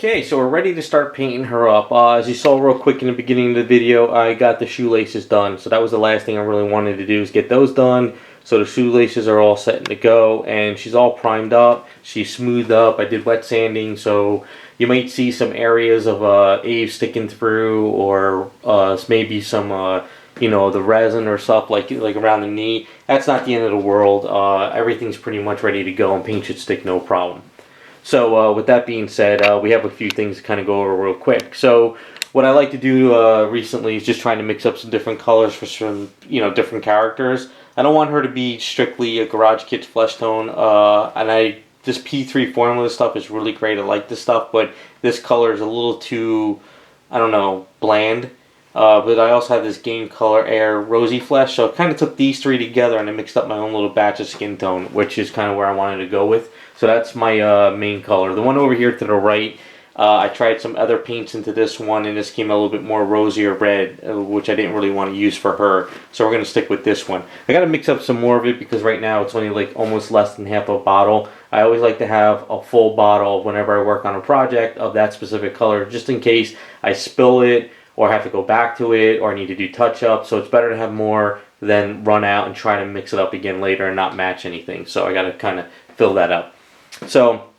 Okay, so we're ready to start painting her up. As you saw real quick in the beginning of the video, I got the shoelaces done. So that was the last thing I really wanted to do, is get those done. So the shoelaces are all set to go, and she's all primed up. She's smoothed up. I did wet sanding, so you might see some areas of Ave sticking through, or maybe some you know, the resin or stuff like around the knee. That's not the end of the world. Everything's pretty much ready to go, and paint should stick no problem. So with that being said, we have a few things to kind of go over real quick. So what I like to do recently is just trying to mix up some different colors for some, you know, different characters. I don't want her to be strictly a Garage Kids flesh tone, and this P3 formula stuff is really great. I like this stuff, but this color is a little too, I don't know, bland. But I also have this Game Color Air Rosy Flesh, so I kind of took these three together and I mixed up my own little batch of skin tone, which is kind of where I wanted to go with. So that's my main color. The one over here to the right, I tried some other paints into this one, and this came a little bit more rosy or red, which I didn't really want to use for her. So we're going to stick with this one. I got to mix up some more of it because right now it's only like almost less than half a bottle. I always like to have a full bottle whenever I work on a project of that specific color, just in case I spill it, or have to go back to it, or I need to do touch-up. So it's better to have more than run out and try to mix it up again later and not match anything. So I got to kind of fill that up. So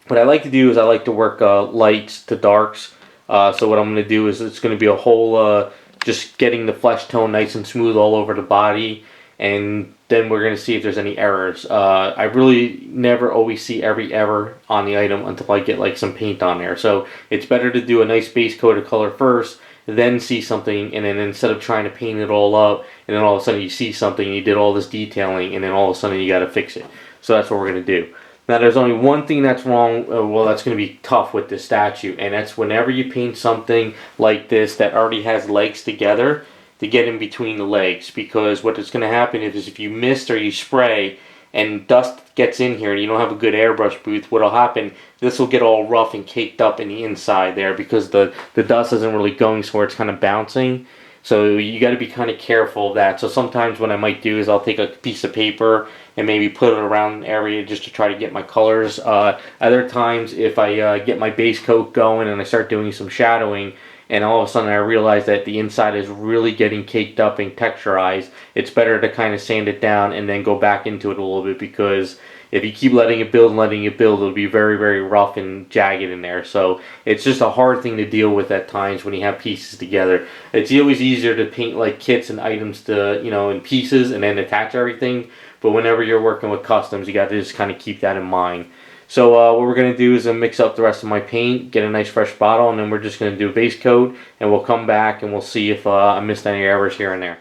what I like to do is I like to work lights to darks. So what I'm going to do is it's going to be a whole just getting the flesh tone nice and smooth all over the body, and then we're going to see if there's any errors. I really never always see every error on the item until I get like some paint on there. So it's better to do a nice base coat of color first, then see something, and then instead of trying to paint it all up, and then all of a sudden you see something, you did all this detailing, and then all of a sudden you got to fix it. So that's what we're going to do. Now there's only one thing that's wrong, well, that's going to be tough with this statue, and that's whenever you paint something like this that already has legs together, to get in between the legs, because what is going to happen is if you mist or you spray and dust gets in here and you don't have a good airbrush booth, what'll happen, this will get all rough and caked up in the inside there because the dust isn't really going somewhere, it's kind of bouncing. So you got to be kind of careful of that. So sometimes what I might do is I'll take a piece of paper and maybe put it around the area just to try to get my colors. Other times if I get my base coat going and I start doing some shadowing, and all of a sudden I realize that the inside is really getting caked up and texturized, it's better to kind of sand it down and then go back into it a little bit, because if you keep letting it build and letting it build, it'll be very, very rough and jagged in there. So it's just a hard thing to deal with at times when you have pieces together. It's always easier to paint like kits and items to, you know, in pieces and then attach everything. But whenever you're working with customs, you got to just kind of keep that in mind. So what we're going to do is mix up the rest of my paint, get a nice fresh bottle, and then we're just going to do a base coat, and we'll come back and we'll see if I missed any errors here and there.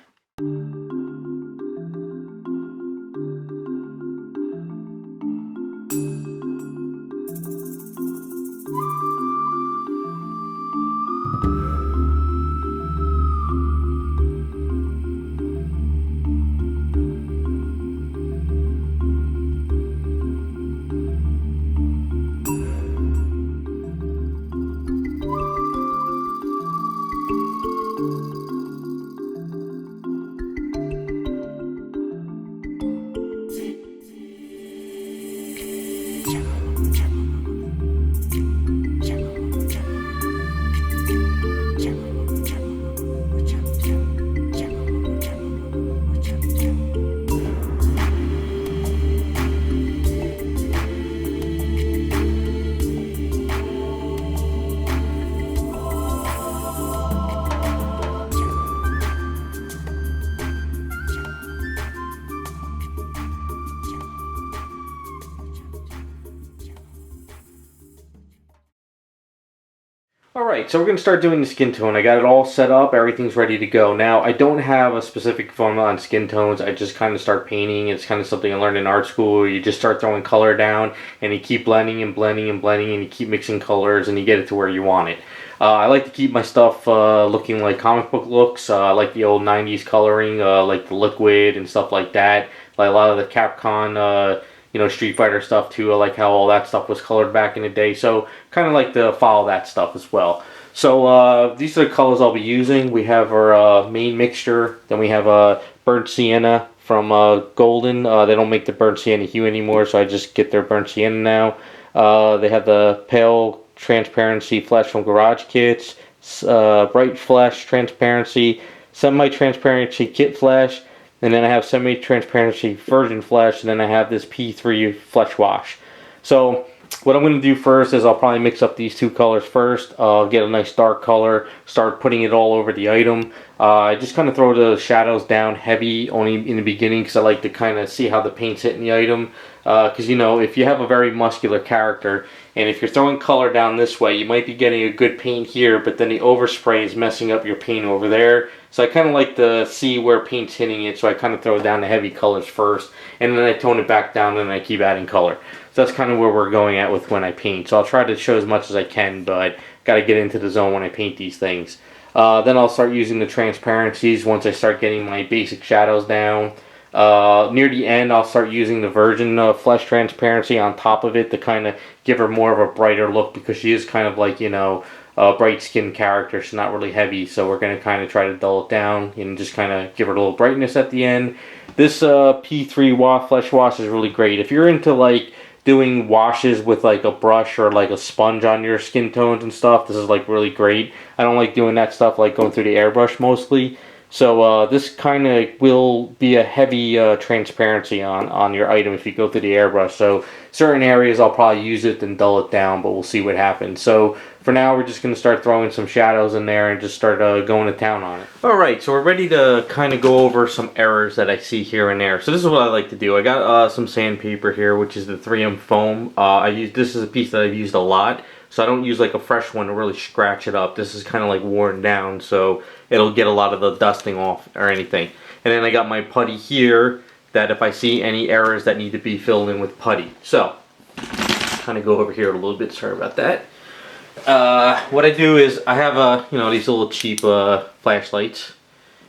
Alright, so we're going to start doing the skin tone. I got it all set up, everything's ready to go. Now, I don't have a specific formula on skin tones, I just kind of start painting. It's kind of something I learned in art school. You just start throwing color down, and you keep blending and blending and blending, and you keep mixing colors, and you get it to where you want it. I like to keep my stuff looking like comic book looks. I like the old 90s coloring, like the liquid and stuff like that. Like a lot of the Capcom, you know, Street Fighter stuff too. I like how all that stuff was colored back in the day. So kind of like to follow that stuff as well. So these are the colors I'll be using. We have our main mixture. Then we have burnt sienna from Golden. They don't make the burnt sienna hue anymore, so I just get their burnt sienna now. They have the pale transparency flesh from Garage Kits, bright flesh transparency, semi-transparency kit flesh, and then I have semi-transparency virgin flesh, and then I have this P3 flesh wash. So what I'm going to do first is I'll probably mix up these two colors first. I'll get a nice dark color, start putting it all over the item. I just kind of throw the shadows down heavy only in the beginning because I like to kind of see how the paint's hitting the item. Because, you know, if you have a very muscular character and if you're throwing color down this way, you might be getting a good paint here, but then the overspray is messing up your paint over there. So I kind of like to see where paint's hitting it, so I kind of throw down the heavy colors first, and then I tone it back down, and I keep adding color. So that's kind of where we're going at with when I paint. So I'll try to show as much as I can, but got to get into the zone when I paint these things. Then I'll start using the transparencies once I start getting my basic shadows down. Near the end, I'll start using the virgin flesh transparency on top of it to kind of give her more of a brighter look, because she is kind of like, you know, a bright skinned character. She's not really heavy, so we're going to kind of try to dull it down and just kind of give her a little brightness at the end. This P3 flesh wash is really great. If you're into like doing washes with like a brush or like a sponge on your skin tones and stuff, this is like really great. I don't like doing that stuff, like going through the airbrush mostly. So this kind of will be a heavy transparency on your item if you go through the airbrush. So certain areas I'll probably use it and dull it down, but we'll see what happens. So for now, we're just going to start throwing some shadows in there and just start going to town on it. Alright, so we're ready to kind of go over some errors that I see here and there. So this is what I like to do. I got some sandpaper here, which is the 3M foam. This is a piece that I've used a lot. So I don't use like a fresh one to really scratch it up. This is kind of like worn down, so it'll get a lot of the dusting off or anything. And then I got my putty here, that if I see any errors that need to be filled in with putty. So, kind of go over here a little bit, sorry about that. What I do is I have you know, these little cheap flashlights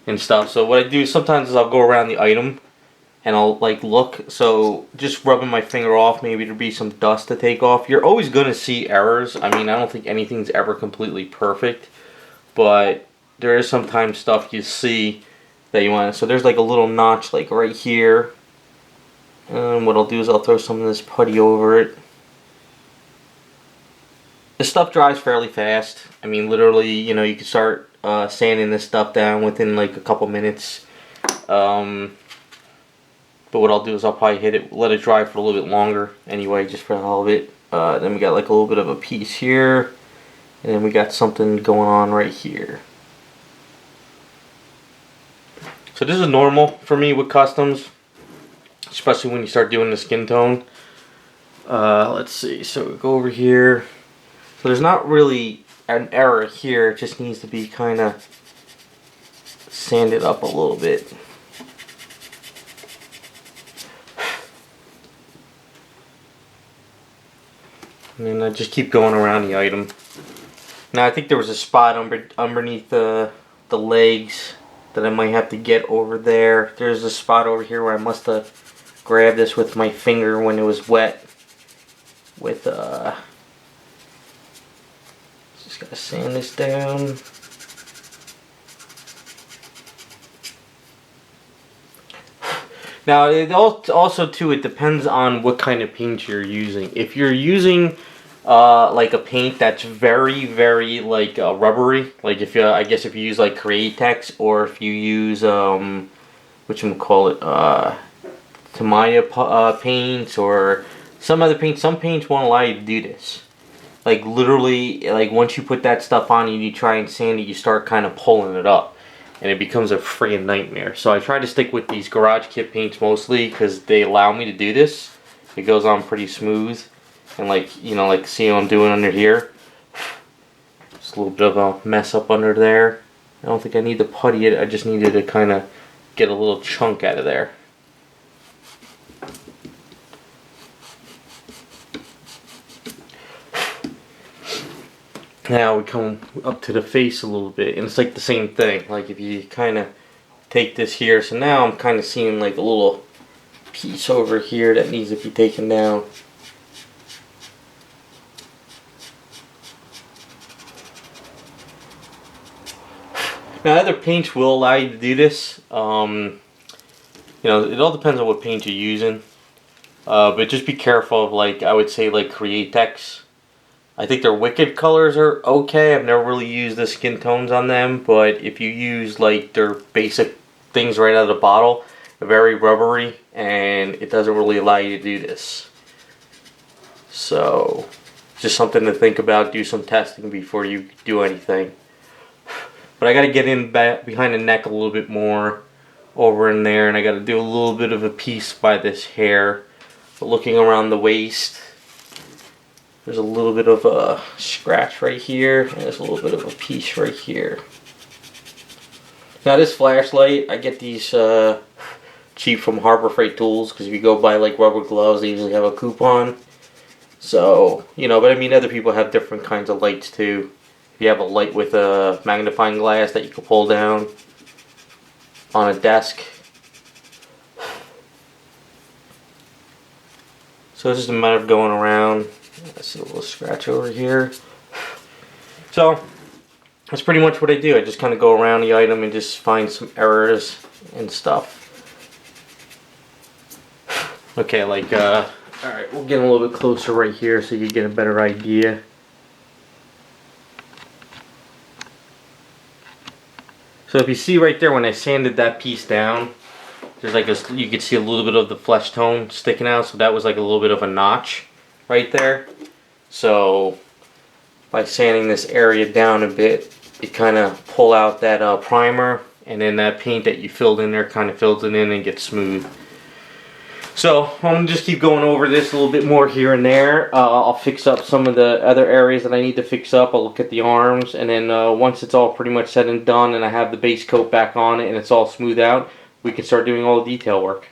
and stuff. So what I do sometimes is I'll go around the item and I'll like look, so just rubbing my finger off, maybe there'll be some dust to take off. You're always going to see errors. I mean, I don't think anything's ever completely perfect, but there is sometimes stuff you see that you want. So there's like a little notch like right here, and what I'll do is I'll throw some of this putty over it. This stuff dries fairly fast. I mean, literally, you know, you can start sanding this stuff down within like a couple minutes. But what I'll do is I'll probably let it dry for a little bit longer anyway, just for the hell of it. Then we got like a little bit of a piece here, and then we got something going on right here. So this is normal for me with customs, especially when you start doing the skin tone. Let's see, so we go over here. So there's not really an error here, it just needs to be kind of sanded up a little bit. And then I just keep going around the item. Now I think there was a spot underneath the legs that I might have to get over there. There's a spot over here where I must have grabbed this with my finger when it was wet. With just gotta sand this down. Now, it also too, it depends on what kind of paint you're using. If you're using like a paint that's very, very like rubbery, like if I guess if you use like Createx, or if you use whatchamacallit, Tamiya paints or some other paints. Some paints won't allow you to do this. Like literally, like once you put that stuff on and you try and sand it, you start kind of pulling it up, and it becomes a friggin' nightmare. So I try to stick with these Garage Kit paints mostly because they allow me to do this. It goes on pretty smooth, and like, you know, like see what I'm doing under here. Just a little bit of a mess up under there. I don't think I need to putty it. I just needed to kind of get a little chunk out of there. Now we come up to the face a little bit, and it's like the same thing. Like if you kind of take this here, so now I'm kind of seeing like a little piece over here that needs to be taken down. Now other paints will allow you to do this. You know, it all depends on what paint you're using. But just be careful of, like, I would say like Createx. I think their Wicked colors are okay. I've never really used the skin tones on them, but if you use like their basic things right out of the bottle, they're very rubbery and it doesn't really allow you to do this. So just something to think about. Do some testing before you do anything. But I got to get in back behind the neck a little bit more over in there, and I got to do a little bit of a piece by this hair. But looking around the waist, there's a little bit of a scratch right here, and there's a little bit of a piece right here. Now this flashlight, I get these cheap from Harbor Freight Tools, because if you go buy like rubber gloves, they usually have a coupon. So, you know, but I mean other people have different kinds of lights too. If you have a light with a magnifying glass that you can pull down on a desk. So it's just a matter of going around. I see a little scratch over here. So that's pretty much what I do. I just kind of go around the item and just find some errors and stuff. Okay, like, alright, we'll get a little bit closer right here so you get a better idea. So if you see right there when I sanded that piece down, there's like a, you can see a little bit of the flesh tone sticking out, so that was like a little bit of a notch right there. So by sanding this area down a bit, it kind of pull out that primer, and then that paint that you filled in there kind of fills it in and gets smooth. So I'm going to just keep going over this a little bit more here and there. I'll fix up some of the other areas that I need to fix up. I'll look at the arms, and then once it's all pretty much said and done and I have the base coat back on it and it's all smoothed out, we can start doing all the detail work.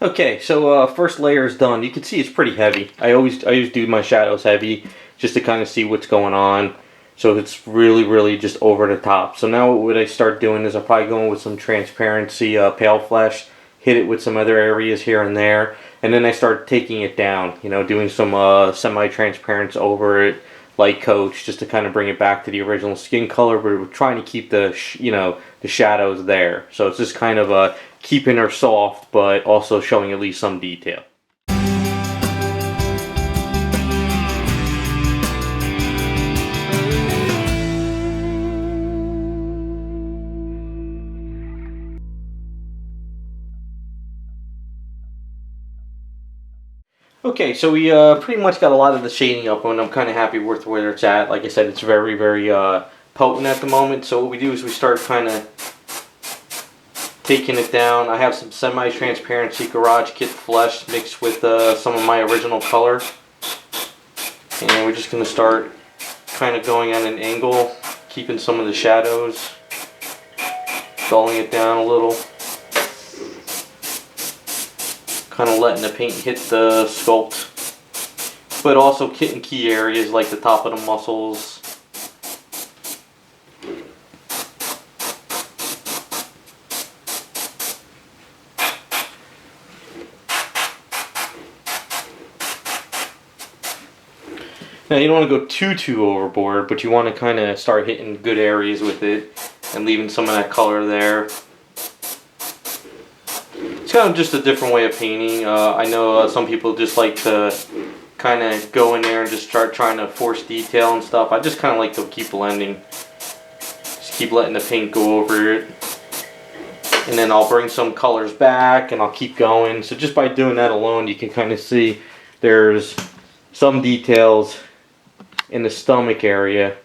Okay, so first layer is done. You can see it's pretty heavy. I always do my shadows heavy just to kind of see what's going on. So it's really just over the top. So now what I start doing is I'll probably go in with some transparency pale flesh, hit it with some other areas here and there, and then I start taking it down. You know, doing some semi-transparents over it, light coats, just to kind of bring it back to the original skin color. But we're trying to keep the the shadows there. So it's just kind of keeping her soft, but also showing at least some detail. Okay, so we pretty much got a lot of the shading up, and I'm kind of happy with where it's at. Like I said, it's very potent at the moment. So what we do is we start kind of taking it down. I have some semi-transparency Garage Kit Flesh mixed with some of my original color. And we're just going to start kind of going at an angle, keeping some of the shadows, dulling it down a little. Kind of letting the paint hit the sculpt. But also hitting key areas like the top of the muscles. Now you don't want to go too overboard, but you want to kind of start hitting good areas with it and leaving some of that color there. It's kind of just a different way of painting. I know some people just like to kind of go in there and just start trying to force detail and stuff. I just kind of like to keep blending. Just keep letting the paint go over it. And then I'll bring some colors back and I'll keep going. So just by doing that alone, you can kind of see there's some details in the stomach area,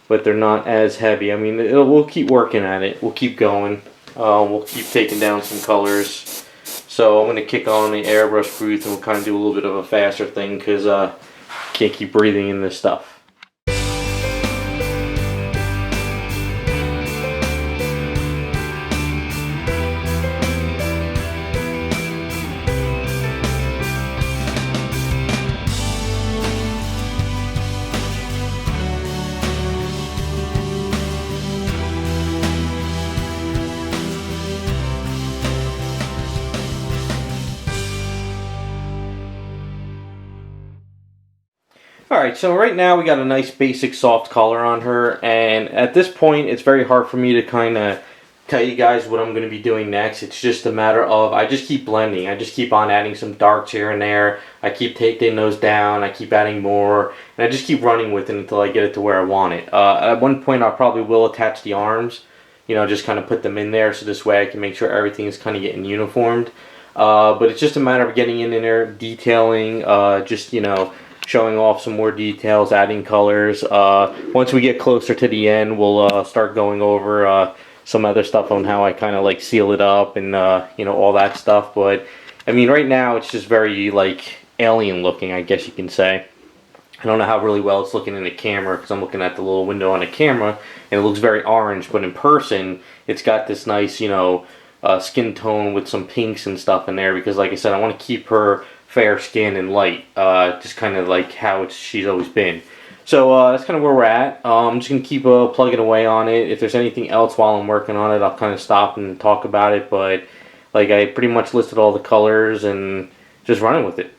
but they're not as heavy. I mean, we'll keep working at it. We'll keep going. We'll keep taking down some colors. So I'm going to kick on the airbrush booth and we'll kind of do a little bit of a faster thing because I can't keep breathing in this stuff. Alright, so right now we got a nice basic soft color on her, and at this point it's very hard for me to kind of tell you guys what I'm going to be doing next. It's just a matter of I just keep blending. I just keep on adding some darks here and there. I keep taking those down. I keep adding more, and I just keep running with it until I get it to where I want it. At one point I probably will attach the arms, you know, just kind of put them in there so this way I can make sure everything is kind of getting uniformed. But it's just a matter of getting in there, detailing, just, you know, showing off some more details, adding colors. Once we get closer to the end, we'll start going over some other stuff on how I kind of like seal it up and you know, all that stuff. But I mean, right now it's just very like alien looking, I guess you can say. I don't know how really well it's looking in the camera because I'm looking at the little window on the camera and it looks very orange, but in person it's got this nice, you know, skin tone with some pinks and stuff in there because, like I said, I want to keep her fair skin and light, just kind of like how she's always been. So that's kind of where we're at. I'm just going to keep plugging away on it. If there's anything else while I'm working on it, I'll kind of stop and talk about it, but like I pretty much listed all the colors and just running with it.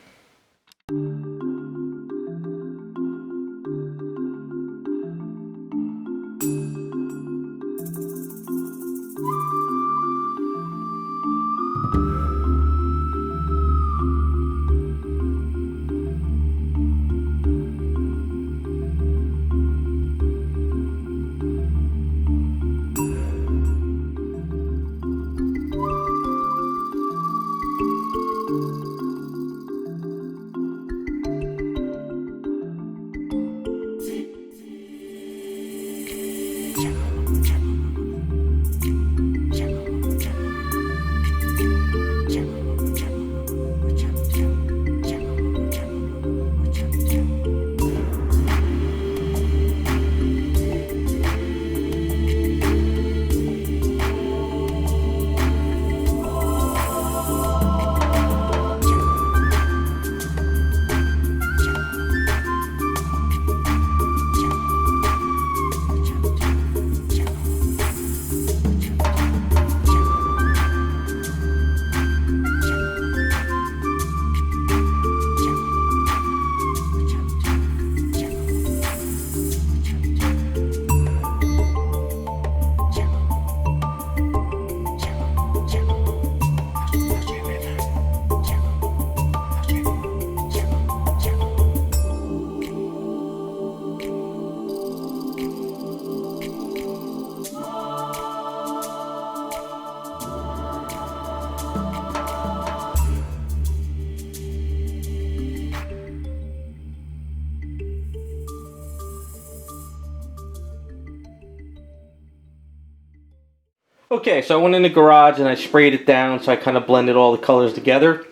Okay, so I went in the garage and I sprayed it down, so I kind of blended all the colors together.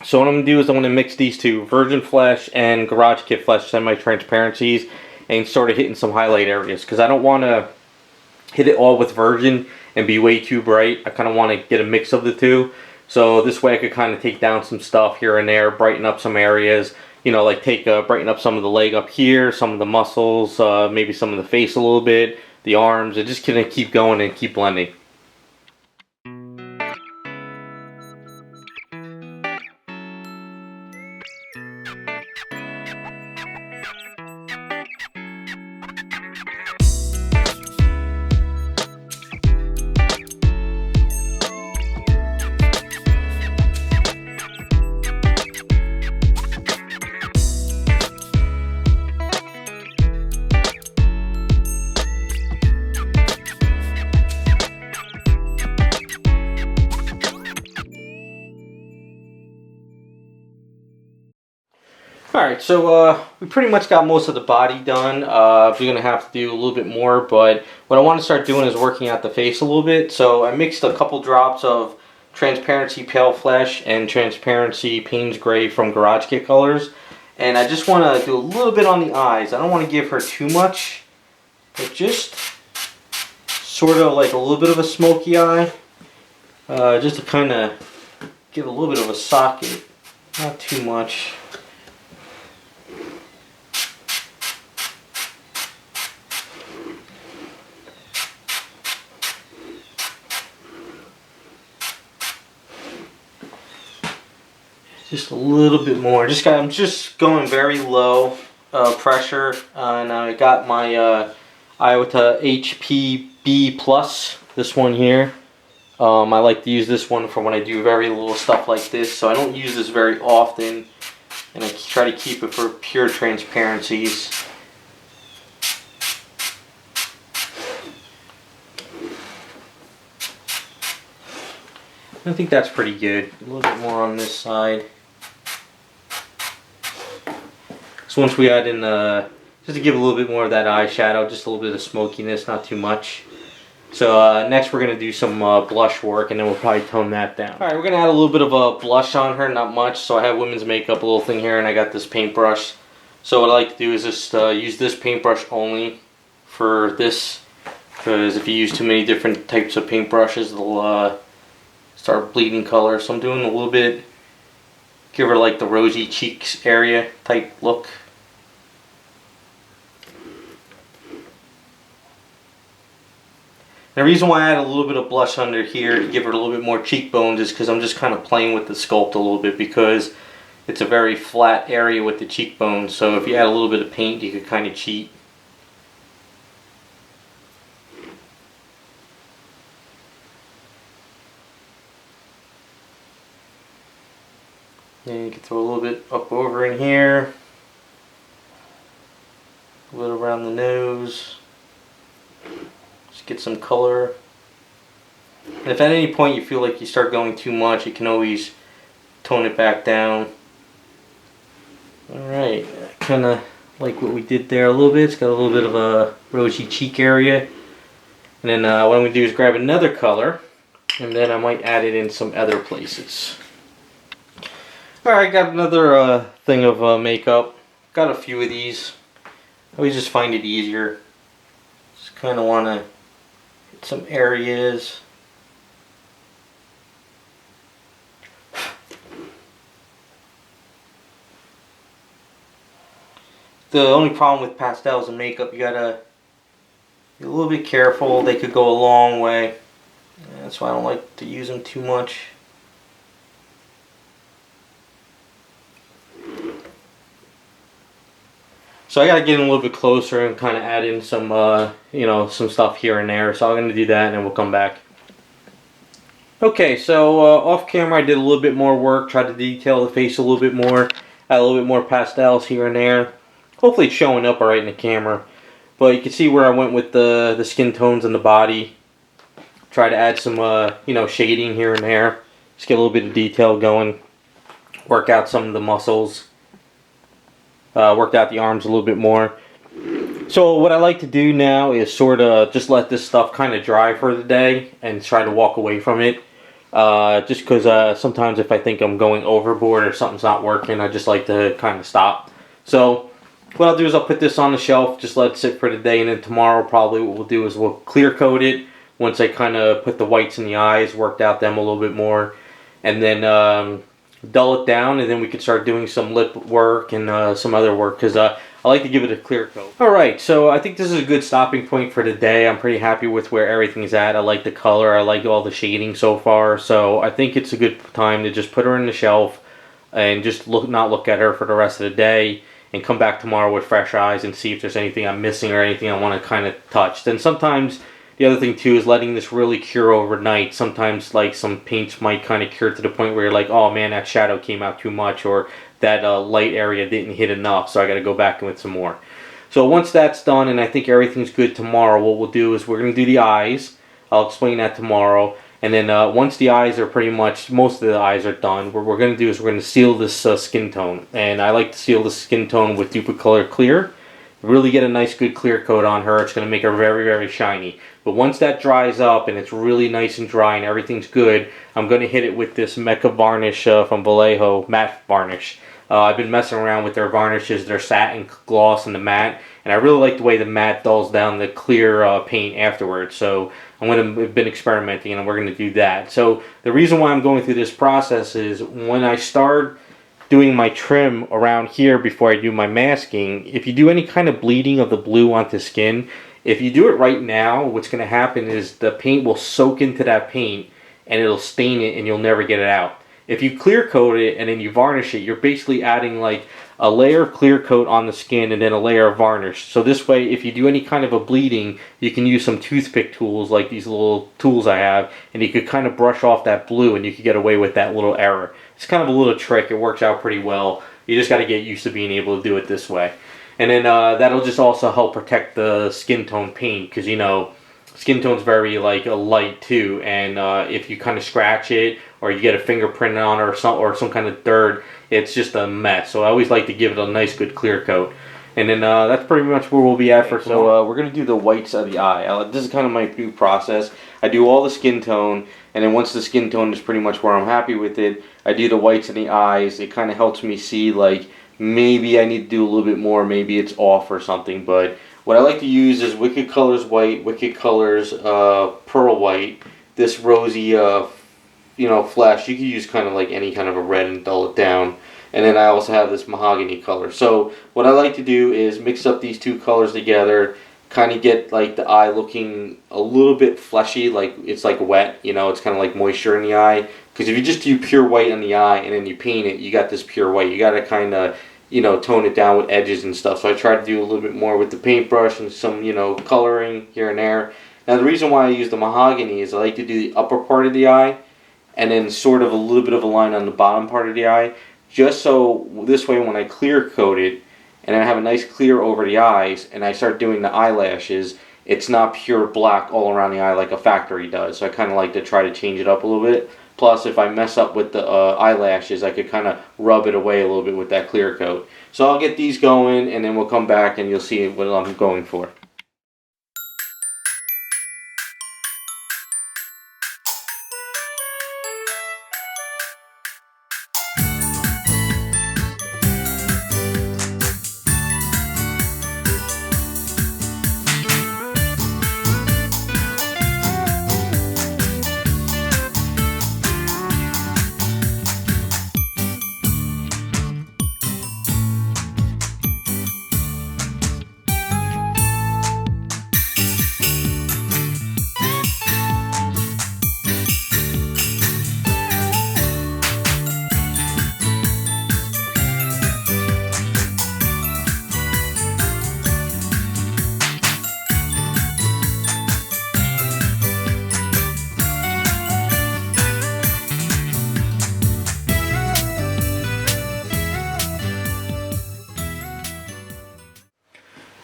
So what I'm going to do is I'm going to mix these two, Virgin Flesh and Garage Kit Flesh semi-transparencies, and sort of hitting some highlight areas, because I don't want to hit it all with Virgin and be way too bright. I kind of want to get a mix of the two, so this way I could kind of take down some stuff here and there, brighten up some areas, you know, like brighten up some of the leg up here, some of the muscles, maybe some of the face a little bit, the arms, and just kind of keep going and keep blending. Alright, so we pretty much got most of the body done. We're going to have to do a little bit more, but what I want to start doing is working out the face a little bit. So I mixed a couple drops of Transparency Pale Flesh and Transparency Payne's Gray from Garage Kit Colors. And I just want to do a little bit on the eyes. I don't want to give her too much, but just sort of like a little bit of a smoky eye. Just to kind of give a little bit of a socket, not too much. Just a little bit more. I'm just going very low pressure, and I got my Iota HPB Plus. This one here. I like to use this one for when I do very little stuff like this. So I don't use this very often, and I try to keep it for pure transparencies. I think that's pretty good. A little bit more on this side. So once we add in, just to give a little bit more of that eyeshadow, just a little bit of smokiness, not too much. So next we're going to do some blush work, and then we'll probably tone that down. Alright, we're going to add a little bit of a blush on her, not much. So I have women's makeup, a little thing here, and I got this paintbrush. So what I like to do is just use this paintbrush only for this, because if you use too many different types of paintbrushes, they'll start bleeding color. So I'm doing a little bit, give her like the rosy cheeks area type look. The reason why I add a little bit of blush under here to give her a little bit more cheekbones is because I'm just kind of playing with the sculpt a little bit, because it's a very flat area with the cheekbones. So if you add a little bit of paint, you could kind of cheat. Then you can throw a little bit up over in here, a little around the nose. Get some color. And if at any point you feel like you start going too much, you can always tone it back down. Alright, kind of like what we did there a little bit. It's got a little bit of a rosy cheek area. And then what I'm going to do is grab another color, and then I might add it in some other places. Alright, got another thing of makeup. Got a few of these. I always just find it easier. Just kind of want to some areas. The only problem with pastels and makeup, you gotta be a little bit careful. They could go a long way. That's why I don't like to use them too much. So I gotta get in a little bit closer and kind of add in some, you know, some stuff here and there. So I'm gonna do that, and then we'll come back. Okay, so off camera I did a little bit more work, tried to detail the face a little bit more, add a little bit more pastels here and there. Hopefully it's showing up alright in the camera. But you can see where I went with the skin tones and the body. Try to add some, you know, shading here and there. Just get a little bit of detail going. Work out some of the muscles. Worked out the arms a little bit more. So what I like to do now is sort of just let this stuff kind of dry for the day and try to walk away from it. Just because sometimes if I think I'm going overboard or something's not working, I just like to kind of stop. So what I'll do is I'll put this on the shelf, just let it sit for the day, and then tomorrow probably what we'll do is we'll clear coat it once I kind of put the whites in the eyes, worked out them a little bit more, and then dull it down, and then we could start doing some lip work and some other work, because I like to give it a clear coat. Alright, so I think this is a good stopping point for today. I'm pretty happy with where everything's at. I like the color, I like all the shading so far, so I think it's a good time to just put her in the shelf and just not look at her for the rest of the day, and come back tomorrow with fresh eyes and see if there's anything I'm missing or anything I want to kind of touch. Then sometimes the other thing too is letting this really cure overnight. Sometimes like some paints might kind of cure to the point where you're like, oh man, that shadow came out too much, or that light area didn't hit enough, so I got to go back in with some more. So once that's done and I think everything's good tomorrow, what we'll do is we're going to do the eyes. I'll explain that tomorrow. And then once the eyes are pretty much, most of the eyes are done, what we're going to do is we're going to seal this skin tone. And I like to seal the skin tone with Duplicolour Clear. Really get a nice good clear coat on her. It's going to make her very, very shiny. But once that dries up and it's really nice and dry and everything's good, I'm going to hit it with this Mecha varnish from Vallejo, matte varnish. I've been messing around with their varnishes, their satin gloss and the matte, and I really like the way the matte dulls down the clear paint afterwards. So I've been experimenting, and we're going to do that. So the reason why I'm going through this process is when I start doing my trim around here before I do my masking, if you do any kind of bleeding of the blue onto skin, if you do it right now, what's going to happen is the paint will soak into that paint and it'll stain it and you'll never get it out. If you clear coat it and then you varnish it, you're basically adding like a layer of clear coat on the skin and then a layer of varnish. So this way, if you do any kind of a bleeding, you can use some toothpick tools like these little tools I have, and you could kind of brush off that blue and you could get away with that little error. It's kind of a little trick. It works out pretty well. You just got to get used to being able to do it this way. And then that'll just also help protect the skin tone paint, because you know, skin tone's very like a light too, and if you kind of scratch it or you get a fingerprint on it or some kind of dirt, it's just a mess. So I always like to give it a nice good clear coat. And then that's pretty much where we'll be at for tomorrow. So we're going to do the whites of the eye. This is kind of my new process. I do all the skin tone, and then once the skin tone is pretty much where I'm happy with it, I do the whites in the eyes. It kind of helps me see like maybe I need to do a little bit more, maybe it's off or something. But what I like to use is Wicked Colors White, Wicked Colors Pearl White, this rosy flesh. You can use kind of like any kind of a red and dull it down. And then I also have this mahogany color. So what I like to do is mix up these two colors together, kind of get like the eye looking a little bit fleshy, like it's like wet, it's kind of like moisture in the eye. Because if you just do pure white on the eye and then you paint it, you got this pure white. You got to kind of, tone it down with edges and stuff. So I try to do a little bit more with the paintbrush and some, coloring here and there. Now the reason why I use the mahogany is I like to do the upper part of the eye and then sort of a little bit of a line on the bottom part of the eye. Just so this way when I clear coat it and I have a nice clear over the eyes and I start doing the eyelashes, it's not pure black all around the eye like a factory does. So I kind of like to try to change it up a little bit. Plus if I mess up with the eyelashes, I could kind of rub it away a little bit with that clear coat. So I'll get these going and then we'll come back and you'll see what I'm going for.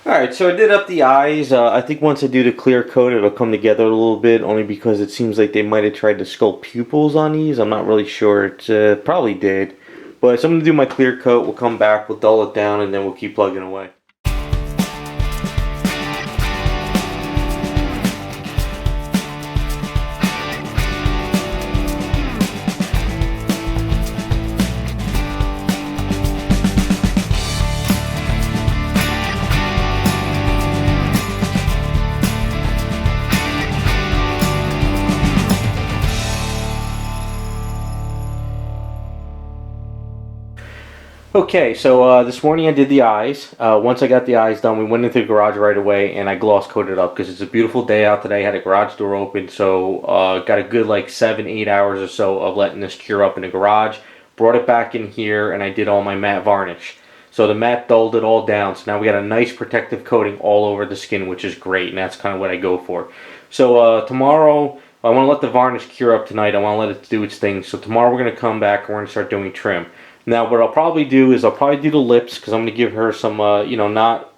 Alright, so I did up the eyes. I think once I do the clear coat, it'll come together a little bit, only because it seems like they might have tried to sculpt pupils on these. I'm not really sure. It probably did. But so I'm going to do my clear coat. We'll come back, we'll dull it down, and then we'll keep plugging away. Okay, so this morning I did the eyes. Once I got the eyes done, we went into the garage right away and I gloss coated up because it's a beautiful day out today. I had a garage door open, so got a good like 7-8 hours or so of letting this cure up in the garage. Brought it back in here and I did all my matte varnish. So the matte dulled it all down, so now we got a nice protective coating all over the skin, which is great, and that's kind of what I go for. So tomorrow, I want to let the varnish cure up tonight. I want to let it do its thing. So tomorrow we're going to come back and we're going to start doing trim. Now what I'll probably do is I'll probably do the lips, because I'm going to give her some, not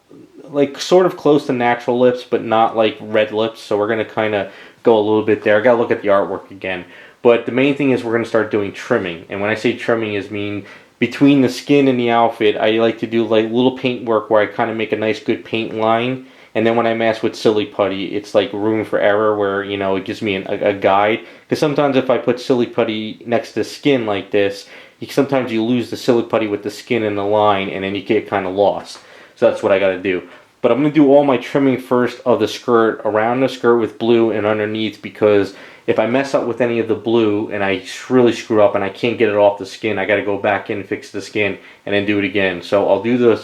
like sort of close to natural lips, but not like red lips. So we're going to kind of go a little bit there. I gotta look at the artwork again. But the main thing is we're gonna start doing trimming. And when I say trimming, is mean between the skin and the outfit, I like to do like little paint work where I kind of make a nice good paint line. And then when I mess with silly putty, it's like room for error where, you know, it gives me a guide. Because sometimes if I put silly putty next to skin like this, sometimes you lose the silly putty with the skin and the line, and then you get kind of lost. So that's what I got to do. But I'm going to do all my trimming first of the skirt, around the skirt with blue and underneath, because if I mess up with any of the blue and I really screw up and I can't get it off the skin, I got to go back in, fix the skin, and then do it again. So I'll do the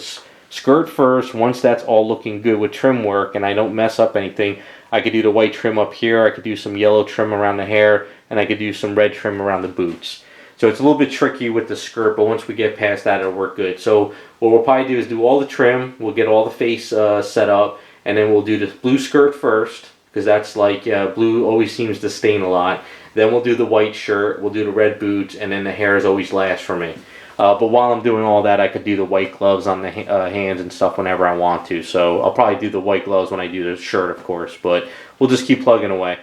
skirt first. Once that's all looking good with trim work and I don't mess up anything, I could do the white trim up here, I could do some yellow trim around the hair, and I could do some red trim around the boots. So it's a little bit tricky with the skirt, but once we get past that, it'll work good. So what we'll probably do is do all the trim, we'll get all the face set up, and then we'll do the blue skirt first, because that's like, blue always seems to stain a lot. Then we'll do the white shirt, we'll do the red boots, and then the hair is always last for me. But while I'm doing all that, I could do the white gloves on the hands and stuff whenever I want to. So I'll probably do the white gloves when I do the shirt, of course, but we'll just keep plugging away.